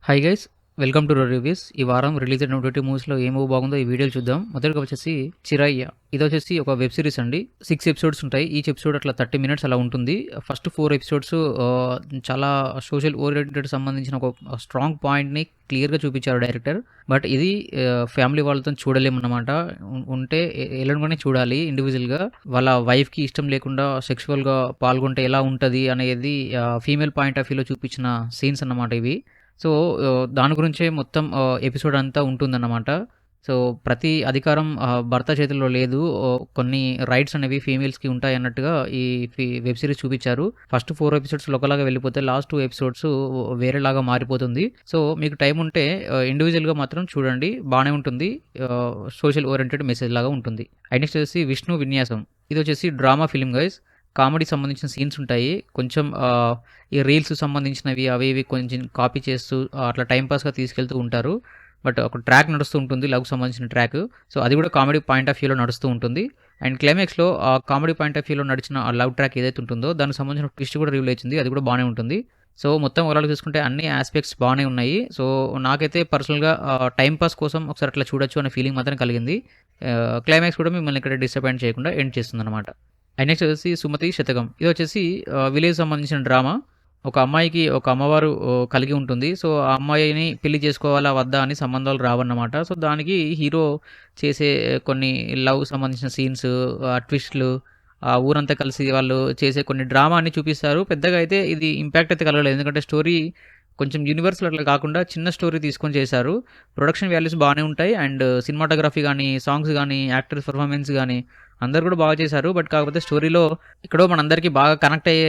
Hi guys, welcome two reviews. ఈ వారం release అయినటువంటి మూవీస్లో ఏ మూవీ బాగుందో ఈ వీడియోలు చూద్దాం. మొదటిగా వచ్చేసి చిరయ్య. ఇది వచ్చేసి ఒక వెబ్ సిరీస్ అండి. 6 ఎపిసోడ్స్ ఉంటాయి. ఈచ్ ఎపిసోడ్ అట్లా 30 మినిట్స్ అలా ఉంటుంది. ఫస్ట్ 4 ఎపిసోడ్స్ చాలా సోషల్ ఓరియంటెడ్ సంబంధించిన ఒక స్ట్రాంగ్ పాయింట్ని క్లియర్గా చూపించారు డైరెక్టర్. బట్ ఇది ఫ్యామిలీ వాళ్ళతో చూడలేమన్నమాట. ఉంటే ఎలాగనే చూడాలి ఇండివిజువల్గా. వాళ్ళ వైఫ్కి ఇష్టం లేకుండా సెక్సువల్గా పాల్గొంటే ఎలా ఉంటుంది అనేది ఫీమేల్ పాయింట్ ఆఫ్ వ్యూలో చూపించిన సీన్స్ అన్నమాట ఇవి. సో, దాని గురించే మొత్తం ఎపిసోడ్ అంతా ఉంటుందన్నమాట. సో, ప్రతి అధికారం భర్త చేతుల్లో లేదు. కొన్ని రైట్స్ అనేవి ఫీమేల్స్‌కి ఉంటాయన్నట్టుగా ఈ వెబ్ సిరీస్ చూపిచ్చారు. ఫస్ట్ 4 ఎపిసోడ్స్ ఒకలాగా వెళ్ళిపోతే లాస్ట్ 2 ఎపిసోడ్స్ వేరేలాగా మారిపోతుంది. సో, మీకు టైం ఉంటే ఇండివిజువల్‌గా మాత్రం చూడండి. బానే ఉంటుంది. సోషల్ ఓరియెంటెడ్ మెసేజ్ లాగా ఉంటుంది. నెక్స్ట్ వచ్చేసి 'విష్ణు విన్యాసం'. ఇదొచ్చేసి డ్రామా ఫిల్మ్ గైస్. కామెడీ సంబంధించిన సీన్స్ ఉంటాయి. కొంచెం ఈ రీల్స్ సంబంధించినవి అవి ఇవి కొంచెం కాపీ చేస్తూ అట్లా టైం పాస్‌గా తీసుకెళ్తూ ఉంటారు. బట్ ఒక ట్రాక్ నడుస్తూ ఉంటుంది, లవ్‌కి సంబంధించిన ట్రాక్. సో, అది కూడా కామెడీ పాయింట్ ఆఫ్ వ్యూలో నడుస్తూ ఉంటుంది. అండ్ క్లైమాక్స్‌లో ఆ కామెడీ పాయింట్ ఆఫ్ వ్యూలో నడిచిన ఆ లవ్ ట్రాక్ ఏదైతే ఉంటుందో దానికి సంబంధించిన ట్విస్ట్ కూడా రివీల్ అవుతుంది. అది కూడా బానే ఉంటుంది. సో, మొత్తం ఓవరాల్‌గా చూసుకుంటే అన్ని యాస్పెక్ట్స్ బానే ఉన్నాయి. సో, నాకైతే పర్సనల్‌గా టైం పాస్ కోసం ఒకసారి అట్లా చూడొచ్చు అనే ఫీలింగ్ మాత్రం కలిగింది. క్లైమాక్స్ కూడా మిమ్మల్ని ఇక్కడ డిసప్పాయింట్ చేయకుండా ఎండ్ చేస్తుందన్నమాట. నెక్స్ట్ వచ్చేసి 'సుమతి శతకం'. ఇది వచ్చేసి విలేజ్ సంబంధించిన డ్రామా. ఒక అమ్మాయికి ఒక అమ్మవారు కలిగి ఉంటుంది. సో, ఆ అమ్మాయిని పెళ్లి చేసుకోవాలా వద్దా అని సంబంధాలు రావన్నమాట. సో, దానికి హీరో చేసే కొన్ని లవ్ సంబంధించిన సీన్స్, ట్విస్ట్‌లు, ఆ ఊరంతా కలిసి వాళ్ళు చేసే కొన్ని డ్రామా అన్ని చూపిస్తారు. పెద్దగా అయితే ఇది ఇంపాక్ట్ అయితే కలగలేదు. ఎందుకంటే స్టోరీ కొంచెం యూనివర్సల్ అట్లా కాకుండా చిన్న స్టోరీ తీసుకొని చేశారు. ప్రొడక్షన్ వాల్యూస్ బానే ఉంటాయి. అండ్ సినిమాటోగ్రఫీ గానీ, సాంగ్స్ గానీ, యాక్టర్స్ పెర్ఫార్మెన్స్ గానీ అందరూ కూడా బాగా చేశారు. బట్ కాకపోతే స్టోరీలో ఎక్కడో మనందరికీ బాగా కనెక్ట్ అయ్యే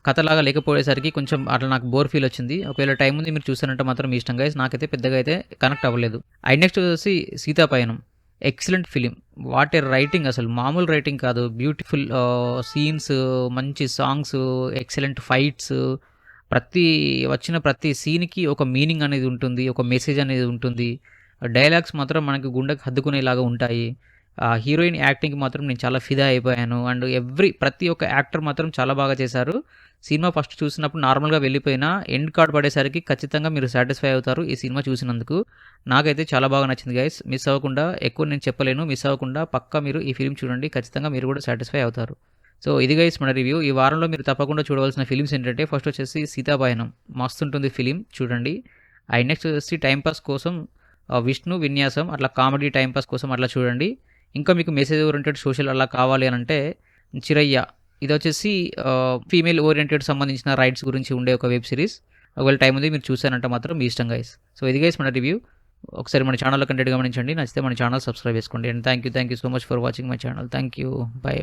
కథలాగా లేకపోయేసరికి కొంచెం అట్లా నాకు బోర్ ఫీల్ వచ్చింది. ఒకవేళ టైం ఉంది మీరు చూసారంటే మాత్రం మీ ఇష్టం గైస్. నాకైతే పెద్దగా అయితే కనెక్ట్ అవ్వలేదు. నెక్స్ట్ వచ్చేసి 'Seethapayanam'. Excellent film. What a writing, అసలు మామూలు రైటింగ్ కాదు. బ్యూటిఫుల్ సీన్స్, మంచి సాంగ్స్, ఎక్సలెంట్ ఫైట్స్. ప్రతి సీన్‌కి ఒక మీనింగ్ అనేది ఉంటుంది. ఒక మెసేజ్ అనేది ఉంటుంది. డైలాగ్స్ మాత్రం మనకి గుండెకి హత్తుకునేలాగా ఉంటాయి. హీరోయిన్ యాక్టింగ్‌కి మాత్రం నేను చాలా ఫిదా అయిపోయాను. అండ్ ప్రతి ఒక్క యాక్టర్ మాత్రం చాలా బాగా చేశారు. సినిమా ఫస్ట్ చూసినప్పుడు నార్మల్‌గా వెళ్ళిపోయినా ఎండ్ కార్డ్ పడేసరికి ఖచ్చితంగా మీరు సాటిస్ఫై అవుతారు ఈ సినిమా చూసినందుకు. నాకైతే చాలా బాగా నచ్చింది గైస్. మిస్ అవ్వకుండా, ఎక్కువ నేను చెప్పలేను, మిస్ అవ్వకుండా పక్కా మీరు ఈ ఫిల్మ్ చూడండి. ఖచ్చితంగా మీరు కూడా సాటిస్ఫై అవుతారు. సో, ఇది గైస్ మన రివ్యూ. ఈ వారంలో మీరు తప్పకుండా చూడవలసిన ఫిలిమ్స్ ఏంటంటే ఫస్ట్ వచ్చేసి 'సీతాపయనం'. మస్తుంటుంది ఫిలిం, చూడండి. నెక్స్ట్ వచ్చేసి టైం పాస్ కోసం 'విష్ణు విన్యాసం'. అట్లా కామెడీ టైం పాస్ కోసం అట్లా చూడండి. ఇంకా మీకు మెసేజ్ ఓరియంటెడ్ సోషల్ అలా కావాలి అనంటే 'చిరయ్య'. ఇదొచ్చేసి ఫీమేల్ ఓరియంటెడ్ సంబంధించిన రైట్స్ గురించి ఉండే ఒక వెబ్ సిరీస్. ఒకవేళ టైం ఉంది మీరు చూసారంటే మాత్రం మీ ఇష్టం గైస్. సో, ఇది గైస్ మన రివ్యూ. ఒకసారి మన ఛానల్‌లో కంటెంట్ గమనించండి. నచ్చితే మన ఛానల్ సబ్స్క్రైబ్ చేసుకోండి. And thank you so much for watching my channel. Thank you. By.